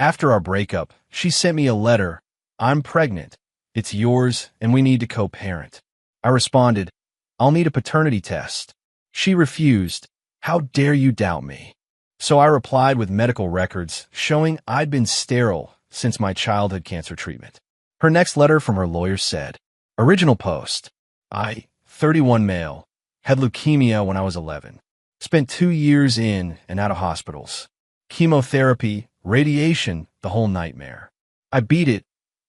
After our breakup, she sent me a letter. I'm pregnant. It's yours, and we need to co-parent. I responded, I'll need a paternity test. She refused. How dare you doubt me? So I replied with medical records showing I'd been sterile since my childhood cancer treatment. Her next letter from her lawyer said, Original post. I, 31 male, had leukemia when I was 11. Spent 2 years in and out of hospitals. Chemotherapy, radiation, the whole nightmare. I beat it,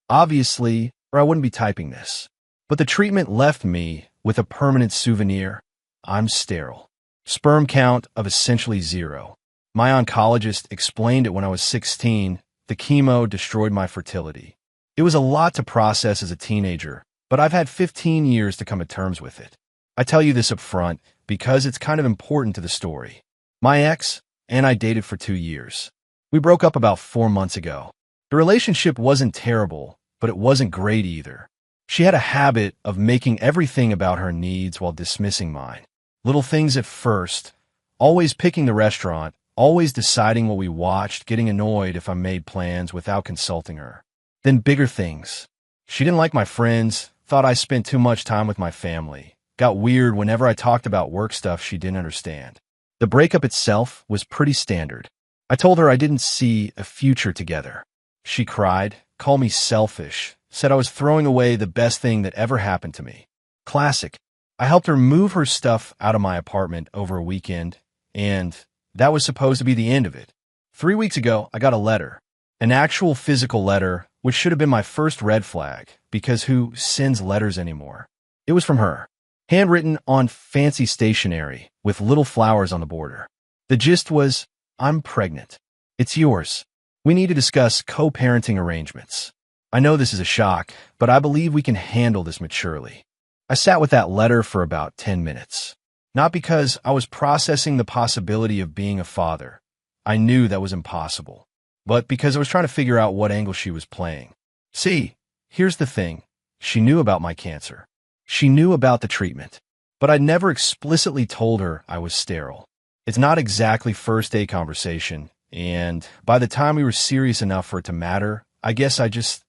obviously, or I wouldn't be typing this. But the treatment left me with a permanent souvenir. I'm sterile. Sperm count of essentially 0. My oncologist explained it when I was 16. The chemo destroyed my fertility. It was a lot to process as a teenager, but I've had 15 years to come to terms with it. I tell you this up front because it's kind of important to the story. My ex and I dated for 2 years. We broke up about 4 months ago. The relationship wasn't terrible, but it wasn't great either. She had a habit of making everything about her needs while dismissing mine. Little things at first, always picking the restaurant, always deciding what we watched, getting annoyed if I made plans without consulting her. Then bigger things. She didn't like my friends, thought I spent too much time with my family, got weird whenever I talked about work stuff she didn't understand. The breakup itself was pretty standard. I told her I didn't see a future together. She cried, called me selfish, said I was throwing away the best thing that ever happened to me. Classic. I helped her move her stuff out of my apartment over a weekend, and that was supposed to be the end of it. 3 weeks ago, I got a letter. An actual physical letter, which should have been my first red flag, because who sends letters anymore? It was from her. Handwritten on fancy stationery, with little flowers on the border. The gist was, I'm pregnant. It's yours. We need to discuss co-parenting arrangements. I know this is a shock, but I believe we can handle this maturely. I sat with that letter for about 10 minutes. Not because I was processing the possibility of being a father. I knew that was impossible. But because I was trying to figure out what angle she was playing. See, here's the thing. She knew about my cancer. She knew about the treatment. But I never explicitly told her I was sterile. It's not exactly first-day conversation, and by the time we were serious enough for it to matter, I guess I just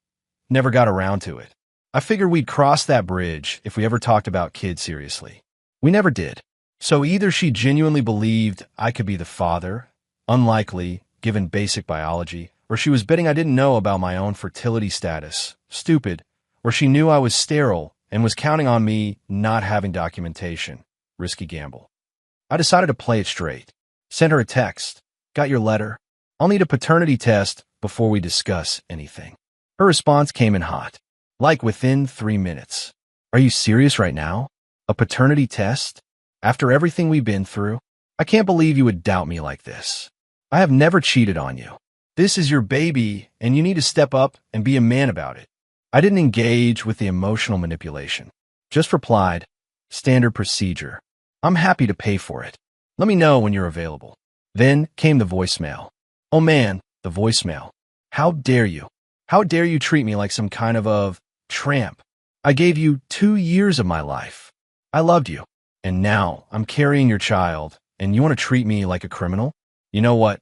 never got around to it. I figured we'd cross that bridge if we ever talked about kids seriously. We never did. So either she genuinely believed I could be the father, unlikely, given basic biology, or she was betting I didn't know about my own fertility status, stupid, or she knew I was sterile and was counting on me not having documentation, risky gamble. I decided to play it straight. Sent her a text. Got your letter. I'll need a paternity test before we discuss anything. Her response came in hot. Like within 3 minutes. Are you serious right now? A paternity test? After everything we've been through? I can't believe you would doubt me like this. I have never cheated on you. This is your baby, and you need to step up and be a man about it. I didn't engage with the emotional manipulation. Just replied, standard procedure. I'm happy to pay for it. Let me know when you're available. Then came the voicemail. Oh man, the voicemail. How dare you? How dare you treat me like some kind of tramp? I gave you 2 years of my life. I loved you. And now I'm carrying your child, and you want to treat me like a criminal? You know what?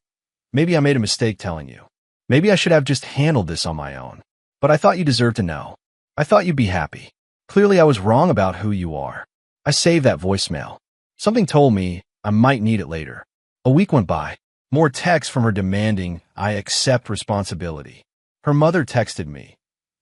Maybe I made a mistake telling you. Maybe I should have just handled this on my own. But I thought you deserved to know. I thought you'd be happy. Clearly I was wrong about who you are. I saved that voicemail. Something told me I might need it later. A week went by. More texts from her demanding I accept responsibility. Her mother texted me.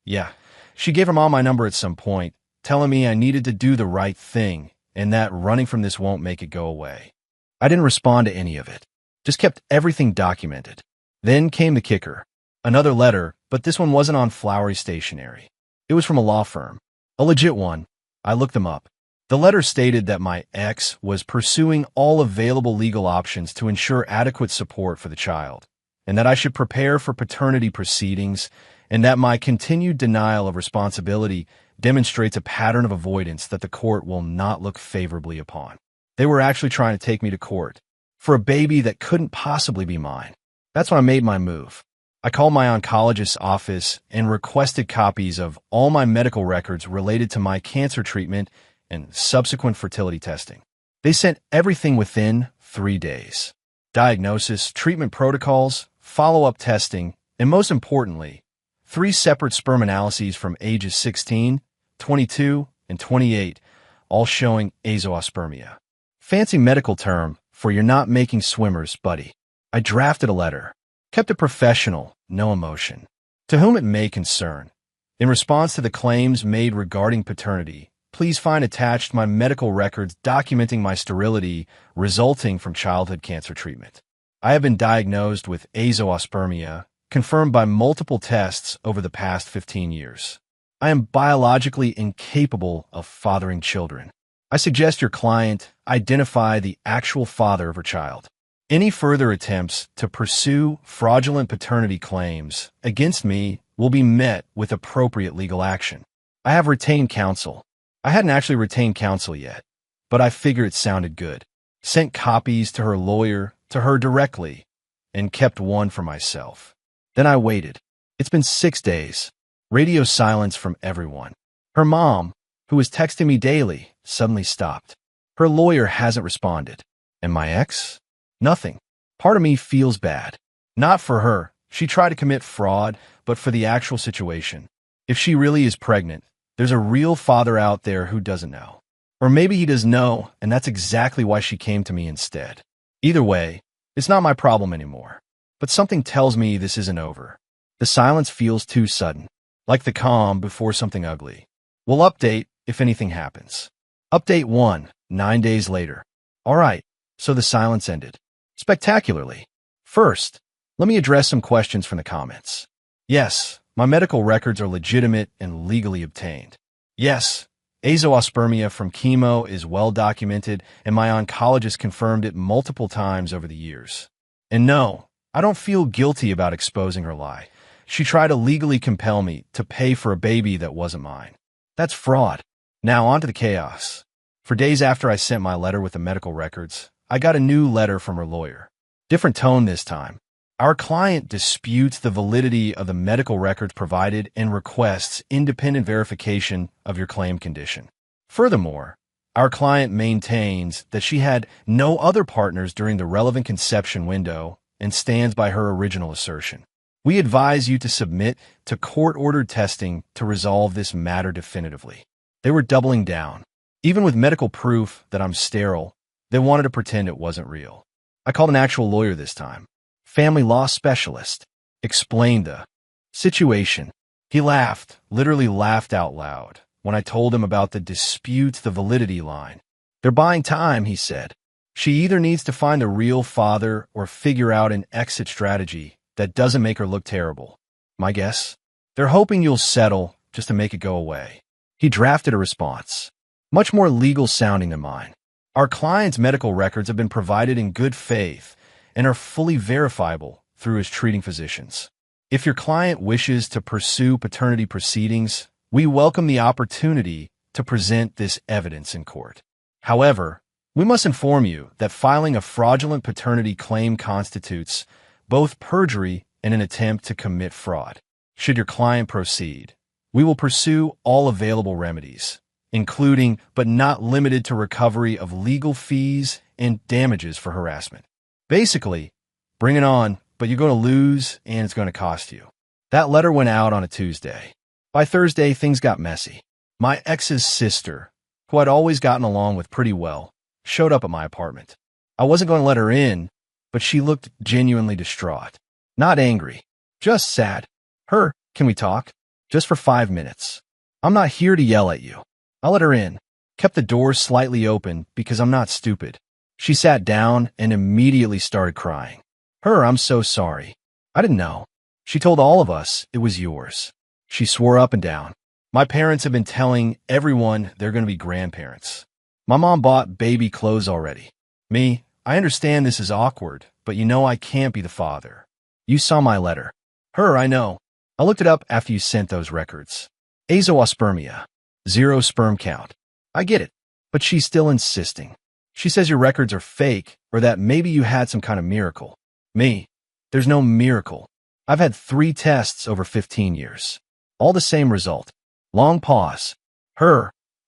Yeah, she gave her mom my number at some point, telling me I needed to do the right thing and that running from this won't make it go away. I didn't respond to any of it. Just kept everything documented. Then came the kicker. Another letter, but this one wasn't on flowery stationery. It was from a law firm. A legit one. I looked them up. The letter stated that my ex was pursuing all available legal options to ensure adequate support for the child, and that I should prepare for paternity proceedings, and that my continued denial of responsibility demonstrates a pattern of avoidance that the court will not look favorably upon. They were actually trying to take me to court for a baby that couldn't possibly be mine. That's when I made my move. I called my oncologist's office and requested copies of all my medical records related to my cancer treatment and subsequent fertility testing. They sent everything within 3 days. Diagnosis, treatment protocols, follow-up testing, And most importantly, 3 separate sperm analyses from ages 16, 22, and 28, all showing azoospermia. Fancy medical term for you're not making swimmers, buddy. I drafted a letter, kept it professional, no emotion. To whom it may concern. In response to the claims made regarding paternity, please find attached my medical records documenting my sterility resulting from childhood cancer treatment. I have been diagnosed with azoospermia, confirmed by multiple tests over the past 15 years. I am biologically incapable of fathering children. I suggest your client identify the actual father of her child. Any further attempts to pursue fraudulent paternity claims against me will be met with appropriate legal action. I have retained counsel. I hadn't actually retained counsel yet, but I figured it sounded good. Sent copies to her lawyer, to her directly, and kept one for myself. Then I waited. It's been 6 days. Radio silence from everyone. Her mom, who was texting me daily, suddenly stopped. Her lawyer hasn't responded. And my ex? Nothing. Part of me feels bad. Not for her. She tried to commit fraud, but for the actual situation. If she really is pregnant, there's a real father out there who doesn't know. Or maybe he does know, and that's exactly why she came to me instead. Either way, it's not my problem anymore. But something tells me this isn't over. The silence feels too sudden, like the calm before something ugly. We'll update if anything happens. Update 1, 9 days later. All right, so the silence ended. Spectacularly. First, let me address some questions from the comments. Yes, my medical records are legitimate and legally obtained. Yes, azoospermia from chemo is well documented, and my oncologist confirmed it multiple times over the years. And no, I don't feel guilty about exposing her lie. She tried to legally compel me to pay for a baby that wasn't mine. That's fraud. Now on to the chaos. For days after I sent my letter with the medical records, I got a new letter from her lawyer. Different tone this time. Our client disputes the validity of the medical records provided and requests independent verification of your claim condition. Furthermore, our client maintains that she had no other partners during the relevant conception window and stands by her original assertion. We advise you to submit to court-ordered testing to resolve this matter definitively. They were doubling down. Even with medical proof that I'm sterile, they wanted to pretend it wasn't real. I called an actual lawyer this time. Family law specialist. Explained the situation. He laughed, literally laughed out loud, when I told him about the dispute the validity line. They're buying time, he said. She either needs to find the real father or figure out an exit strategy that doesn't make her look terrible. My guess? They're hoping you'll settle just to make it go away. He drafted a response, much more legal sounding than mine. Our client's medical records have been provided in good faith and are fully verifiable through his treating physicians. If your client wishes to pursue paternity proceedings, we welcome the opportunity to present this evidence in court. However, we must inform you that filing a fraudulent paternity claim constitutes both perjury and an attempt to commit fraud. Should your client proceed, we will pursue all available remedies, including but not limited to recovery of legal fees and damages for harassment. Basically, bring it on, but you're going to lose and it's going to cost you. That letter went out on a Tuesday. By Thursday, things got messy. My ex's sister, who I'd always gotten along with pretty well, showed up at my apartment. I wasn't going to let her in, but she looked genuinely distraught. Not angry, just sad. Can we talk? Just for 5 minutes. I'm not here to yell at you. I let her in, kept the door slightly open because I'm not stupid. She sat down and immediately started crying. I'm so sorry. I didn't know. She told all of us it was yours. She swore up and down. My parents have been telling everyone they're going to be grandparents. My mom bought baby clothes already. Me, I understand this is awkward, but you know I can't be the father. You saw my letter. I know. I looked it up after you sent those records. Azoospermia. 0 sperm count. I get it, but she's still insisting. She says your records are fake or that maybe you had some kind of miracle. Me, there's no miracle. I've had 3 tests over 15 years. All the same result. Long pause.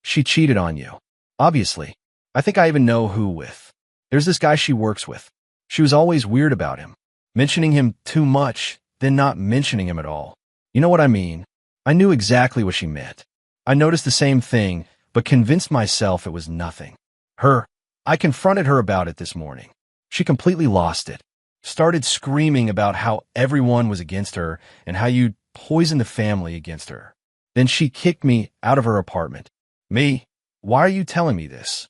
She cheated on you. Obviously. I think I even know who with. There's this guy she works with. She was always weird about him. Mentioning him too much, then not mentioning him at all. You know what I mean? I knew exactly what she meant. I noticed the same thing, but convinced myself it was nothing. I confronted her about it this morning. She completely lost it. Started screaming about how everyone was against her and how you'd poisoned the family against her. Then she kicked me out of her apartment. Me? Why are you telling me this?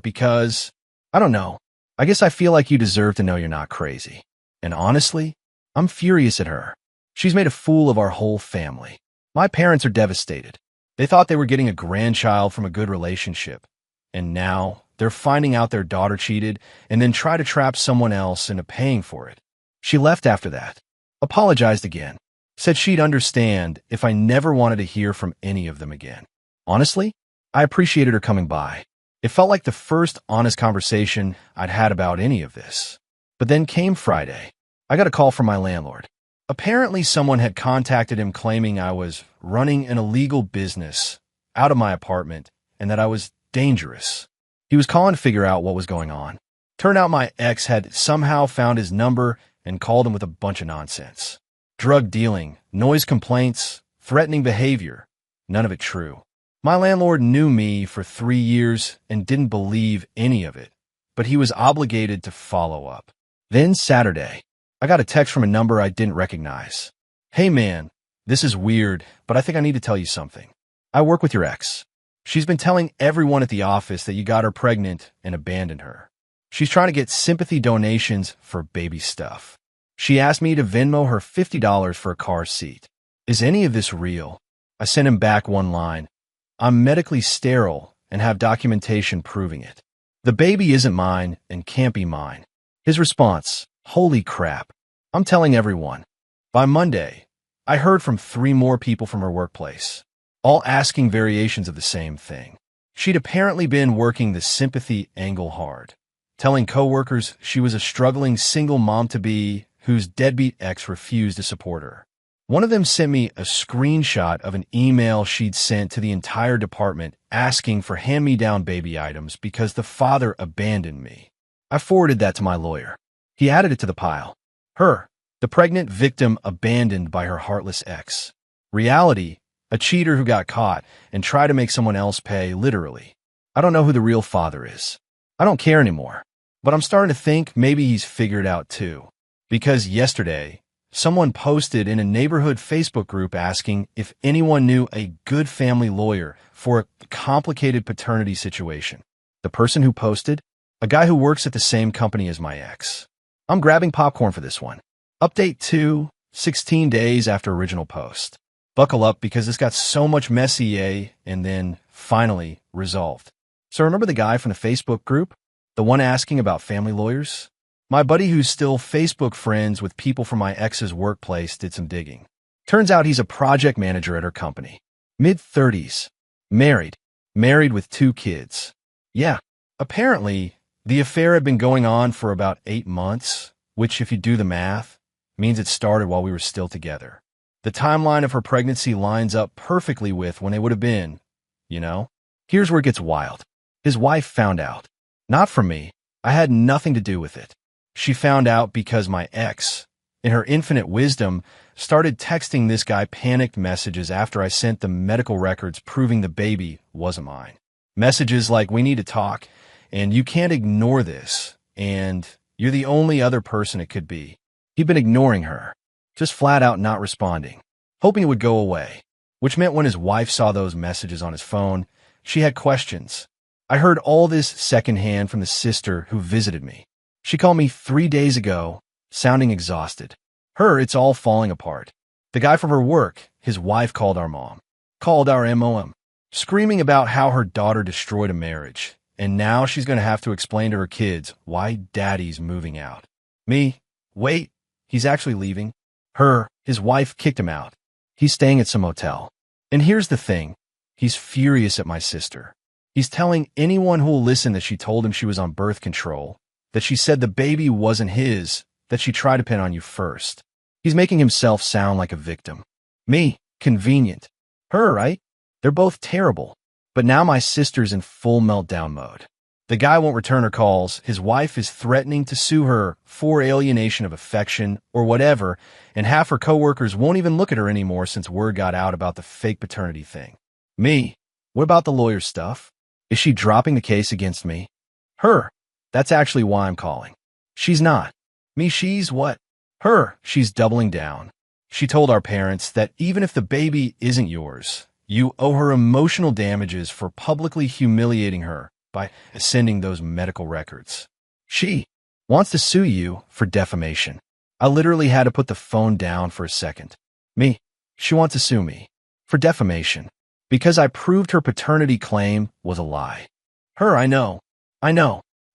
Because, I don't know. I guess I feel like you deserve to know you're not crazy. And honestly, I'm furious at her. She's made a fool of our whole family. My parents are devastated. They thought they were getting a grandchild from a good relationship. And now they're finding out their daughter cheated and then try to trap someone else into paying for it. She left after that. Apologized again. Said she'd understand if I never wanted to hear from any of them again. Honestly, I appreciated her coming by. It felt like the first honest conversation I'd had about any of this. But then came Friday. I got a call from my landlord. Apparently someone had contacted him claiming I was running an illegal business out of my apartment and that I was dangerous. He was calling to figure out what was going on. Turned out my ex had somehow found his number and called him with a bunch of nonsense. Drug dealing, noise complaints, threatening behavior. None of it true. My landlord knew me for 3 years and didn't believe any of it, but he was obligated to follow up. Then Saturday, I got a text from a number I didn't recognize. Hey man, this is weird, but I think I need to tell you something. I work with your ex. She's been telling everyone at the office that you got her pregnant and abandoned her. She's trying to get sympathy donations for baby stuff. She asked me to Venmo her $50 for a car seat. Is any of this real? I sent him back one line. I'm medically sterile and have documentation proving it. The baby isn't mine and can't be mine. His response, holy crap. I'm telling everyone. By Monday, I heard from 3 more people from her workplace, all asking variations of the same thing. She'd apparently been working the sympathy angle hard, telling coworkers she was a struggling single mom-to-be whose deadbeat ex refused to support her. One of them sent me a screenshot of an email she'd sent to the entire department asking for hand-me-down baby items because the father abandoned me. I forwarded that to my lawyer. He added it to the pile. The pregnant victim abandoned by her heartless ex. Reality, a cheater who got caught and tried to make someone else pay, literally. I don't know who the real father is. I don't care anymore. But I'm starting to think maybe he's figured out too. Because yesterday, someone posted in a neighborhood Facebook group asking if anyone knew a good family lawyer for a complicated paternity situation. The person who posted? A guy who works at the same company as my ex. I'm grabbing popcorn for this one. Update 2, 16 days after original post. Buckle up because this got so much messy, and then, finally, resolved. So remember the guy from the Facebook group? The one asking about family lawyers? My buddy who's still Facebook friends with people from my ex's workplace did some digging. Turns out he's a project manager at her company. Mid-30s. Married with 2 kids. Yeah, apparently, the affair had been going on for about 8 months, which, if you do the math, means it started while we were still together. The timeline of her pregnancy lines up perfectly with when they would have been, you know? Here's where it gets wild. His wife found out. Not from me. I had nothing to do with it. She found out because my ex, in her infinite wisdom, started texting this guy panicked messages after I sent the medical records proving the baby wasn't mine. Messages like, we need to talk, and you can't ignore this, and you're the only other person it could be. He'd been ignoring her, just flat out not responding, hoping it would go away, which meant when his wife saw those messages on his phone, she had questions. I heard all this secondhand from the sister who visited me. She called me 3 days ago, sounding exhausted. It's all falling apart. The guy from her work, his wife called our mom, called our MOM, screaming about how her daughter destroyed a marriage, and now she's going to have to explain to her kids why daddy's moving out. Me, wait, he's actually leaving. His wife kicked him out. He's staying at some motel. And here's the thing, he's furious at my sister. He's telling anyone who will listen that she told him she was on birth control, that she said the baby wasn't his, that she tried to pin on you first. He's making himself sound like a victim. Me, convenient. Right? They're both terrible. But now my sister's in full meltdown mode. The guy won't return her calls. His wife is threatening to sue her for alienation of affection or whatever, and half her coworkers won't even look at her anymore since word got out about the fake paternity thing. Me? What about the lawyer stuff? Is she dropping the case against me? Her. That's actually why I'm calling. She's not. Me, she's what? Her. She's doubling down. She told our parents that even if the baby isn't yours, you owe her emotional damages for publicly humiliating her by sending those medical records. She wants to sue you for defamation. I literally had to put the phone down for a second. Me, she wants to sue me for defamation because I proved her paternity claim was a lie. Her, I know.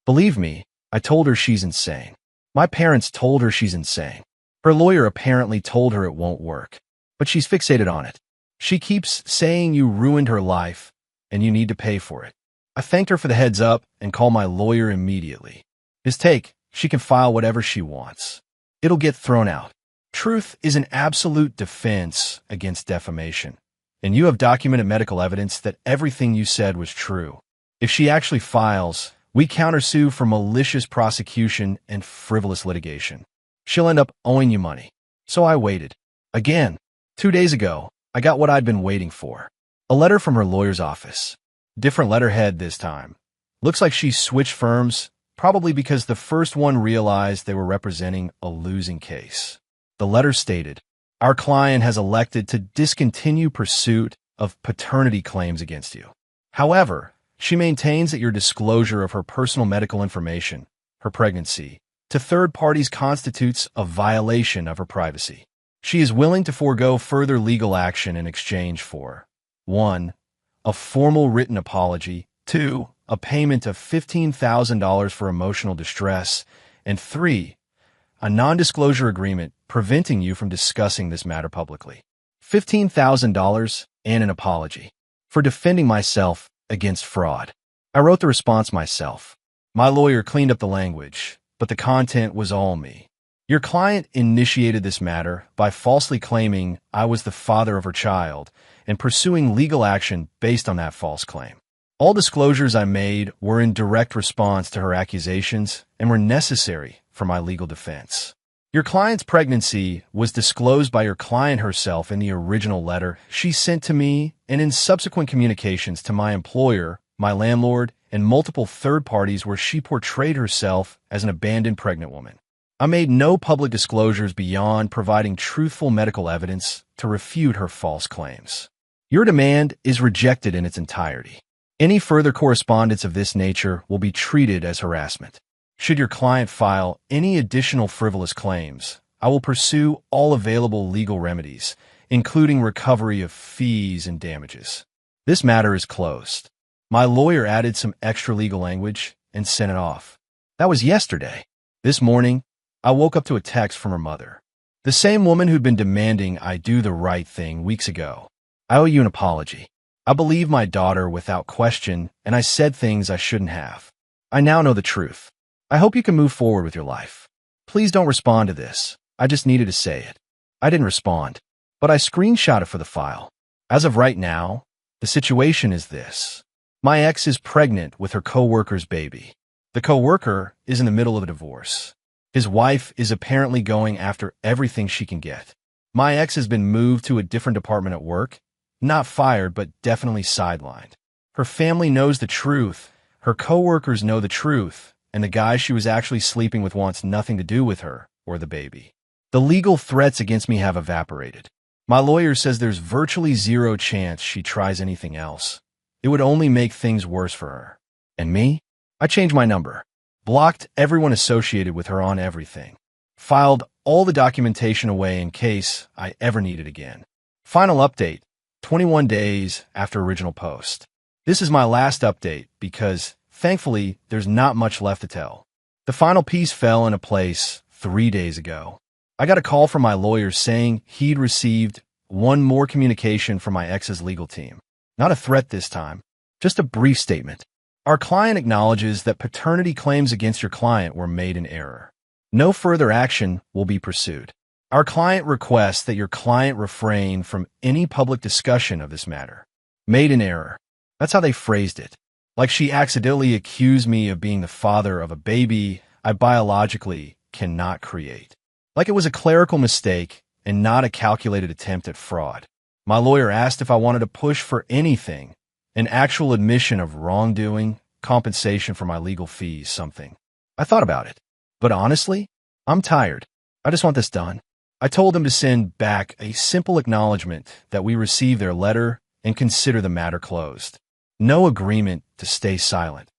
Believe me, I told her she's insane. My parents told her she's insane. Her lawyer apparently told her it won't work, but she's fixated on it. She keeps saying you ruined her life and you need to pay for it. I thanked her for the heads up and called my lawyer immediately. His take, she can file whatever she wants. It'll get thrown out. Truth is an absolute defense against defamation, and you have documented medical evidence that everything you said was true. If she actually files, we countersue for malicious prosecution and frivolous litigation. She'll end up owing you money. So I waited. Again, 2 days ago, I got what I'd been waiting for. A letter from her lawyer's office. Different letterhead this time. Looks like she switched firms, probably because the first one realized they were representing a losing case. The letter stated, "Our client has elected to discontinue pursuit of paternity claims against you. However, she maintains that your disclosure of her personal medical information, her pregnancy, to third parties constitutes a violation of her privacy. She is willing to forego further legal action in exchange for 1. A formal written apology, 2. A payment of $15,000 for emotional distress, and 3. A non-disclosure agreement preventing you from discussing this matter publicly. $15,000 and an apology for defending myself against fraud." I wrote the response myself. My lawyer cleaned up the language, but the content was all me. Your client initiated this matter by falsely claiming I was the father of her child and pursuing legal action based on that false claim. All disclosures I made were in direct response to her accusations and were necessary for my legal defense. Your client's pregnancy was disclosed by your client herself in the original letter she sent to me and in subsequent communications to my employer, my landlord, and multiple third parties where she portrayed herself as an abandoned pregnant woman. I made no public disclosures beyond providing truthful medical evidence to refute her false claims. Your demand is rejected in its entirety. Any further correspondence of this nature will be treated as harassment. Should your client file any additional frivolous claims, I will pursue all available legal remedies, including recovery of fees and damages. This matter is closed. My lawyer added some extra legal language and sent it off. That was yesterday. This morning, I woke up to a text from her mother. The same woman who'd been demanding I do the right thing weeks ago. "I owe you an apology. I believe my daughter without question, and I said things I shouldn't have. I now know the truth. I hope you can move forward with your life. Please don't respond to this. I just needed to say it." I didn't respond, but I screenshot it for the file. As of right now, the situation is this. My ex is pregnant with her coworker's baby. The coworker is in the middle of a divorce. His wife is apparently going after everything she can get. My ex has been moved to a different department at work, not fired, but definitely sidelined. Her family knows the truth, her coworkers know the truth, and the guy she was actually sleeping with wants nothing to do with her or the baby. The legal threats against me have evaporated. My lawyer says there's virtually zero chance she tries anything else. It would only make things worse for her. And me? I changed my number, blocked everyone associated with her on everything, filed all the documentation away in case I ever need it again. Final update, 21 days after original post. This is my last update because, thankfully, there's not much left to tell. The final piece fell into place 3 days ago. I got a call from my lawyer saying he'd received one more communication from my ex's legal team. Not a threat this time, just a brief statement. Our client acknowledges that paternity claims against your client were made in error. No further action will be pursued. Our client requests that your client refrain from any public discussion of this matter. Made in error. That's how they phrased it. Like she accidentally accused me of being the father of a baby I biologically cannot create. Like it was a clerical mistake and not a calculated attempt at fraud. My lawyer asked if I wanted to push for anything, an actual admission of wrongdoing, compensation for my legal fees, something. I thought about it. But honestly, I'm tired. I just want this done. I told them to send back a simple acknowledgement that we received their letter and consider the matter closed. No agreement to stay silent.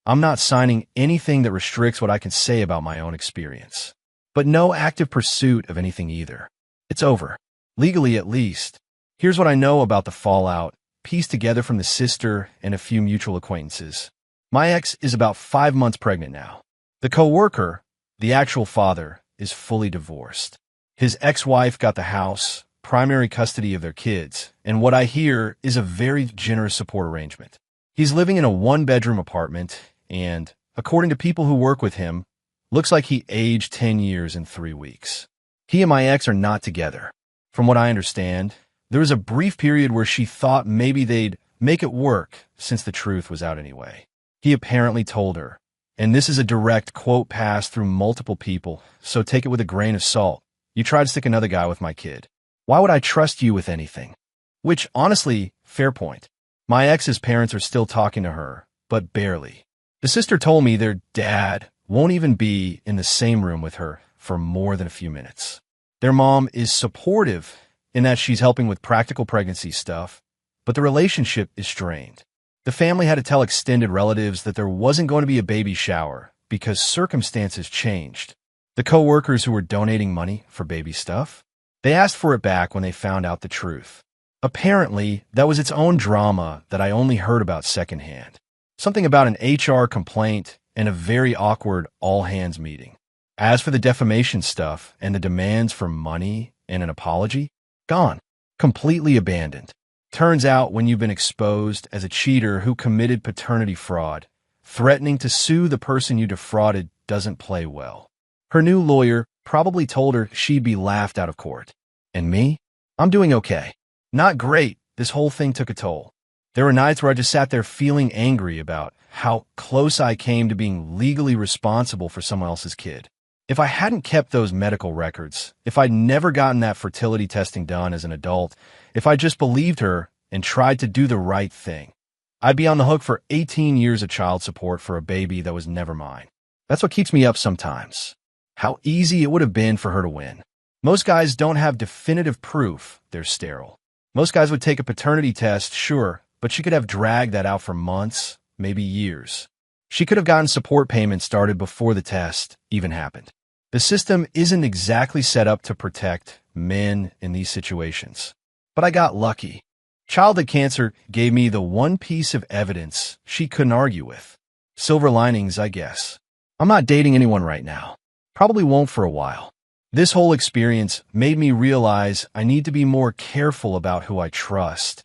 I'm not signing anything that restricts what I can say about my own experience. But no active pursuit of anything either. It's over. Legally, at least. Here's what I know about the fallout, pieced together from the sister and a few mutual acquaintances. My ex is about 5 months pregnant now. The co-worker, the actual father, is fully divorced. His ex-wife got the house, primary custody of their kids, and what I hear is a very generous support arrangement. He's living in a one-bedroom apartment, and, according to people who work with him, looks like he aged 10 years in 3 weeks. He and my ex are not together. From what I understand, there was a brief period where she thought maybe they'd make it work since the truth was out anyway. He apparently told her, and this is a direct quote passed through multiple people, so take it with a grain of salt. You tried to stick another guy with my kid. Why would I trust you with anything? Which, honestly, fair point. My ex's parents are still talking to her, but barely. The sister told me their dad won't even be in the same room with her for more than a few minutes. Their mom is supportive in that she's helping with practical pregnancy stuff, but the relationship is strained. The family had to tell extended relatives that there wasn't going to be a baby shower because circumstances changed. The co-workers who were donating money for baby stuff, they asked for it back when they found out the truth. Apparently, that was its own drama that I only heard about secondhand. Something about an HR complaint and a very awkward all-hands meeting. As for the defamation stuff and the demands for money and an apology, gone. Completely abandoned. Turns out when you've been exposed as a cheater who committed paternity fraud, threatening to sue the person you defrauded doesn't play well. Her new lawyer probably told her she'd be laughed out of court. And me? I'm doing okay. Not great. This whole thing took a toll. There were nights where I just sat there feeling angry about how close I came to being legally responsible for someone else's kid. If I hadn't kept those medical records, if I'd never gotten that fertility testing done as an adult, if I just believed her and tried to do the right thing, I'd be on the hook for 18 years of child support for a baby that was never mine. That's what keeps me up sometimes. How easy it would have been for her to win. Most guys don't have definitive proof they're sterile. Most guys would take a paternity test, sure, but she could have dragged that out for months, maybe years. She could have gotten support payments started before the test even happened. The system isn't exactly set up to protect men in these situations. But I got lucky. Childhood cancer gave me the one piece of evidence she couldn't argue with. Silver linings, I guess. I'm not dating anyone right now. Probably won't for a while. This whole experience made me realize I need to be more careful about who I trust,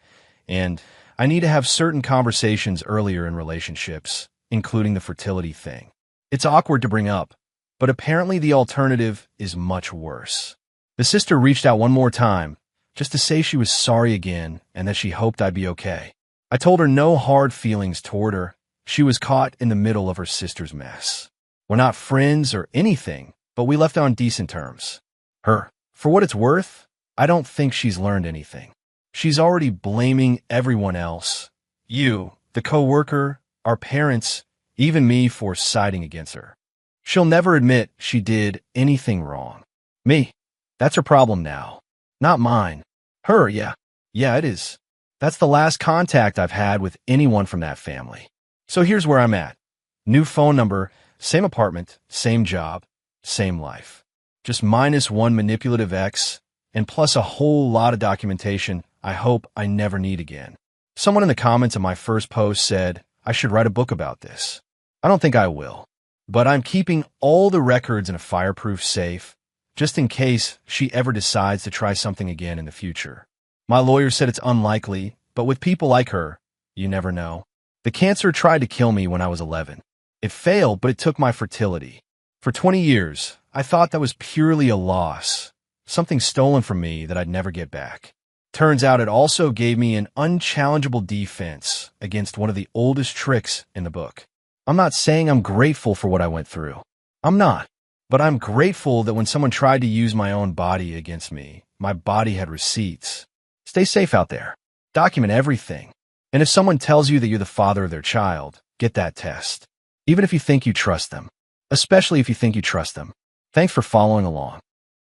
and I need to have certain conversations earlier in relationships, including the fertility thing. It's awkward to bring up, but apparently the alternative is much worse. The sister reached out one more time, just to say she was sorry again and that she hoped I'd be okay. I told her no hard feelings toward her. She was caught in the middle of her sister's mess. We're not friends or anything, but we left on decent terms. For what it's worth, I don't think she's learned anything. She's already blaming everyone else. You, the co-worker, our parents, even me for siding against her. She'll never admit she did anything wrong. Me, that's her problem now. Not mine. Her, yeah. Yeah, it is. That's the last contact I've had with anyone from that family. So here's where I'm at. New phone number, same apartment, same job, same life. Just minus one manipulative ex, and plus a whole lot of documentation I hope I never need again. Someone in the comments of my first post said I should write a book about this. I don't think I will, but I'm keeping all the records in a fireproof safe, just in case she ever decides to try something again in the future. My lawyer said it's unlikely, but with people like her, you never know. The cancer tried to kill me when I was 11. It failed, but it took my fertility. For 20 years, I thought that was purely a loss, something stolen from me that I'd never get back. Turns out it also gave me an unchallengeable defense against one of the oldest tricks in the book. I'm not saying I'm grateful for what I went through. I'm not. But I'm grateful that when someone tried to use my own body against me, my body had receipts. Stay safe out there. Document everything. And if someone tells you that you're the father of their child, get that test. Even if you think you trust them. Especially if you think you trust them. Thanks for following along.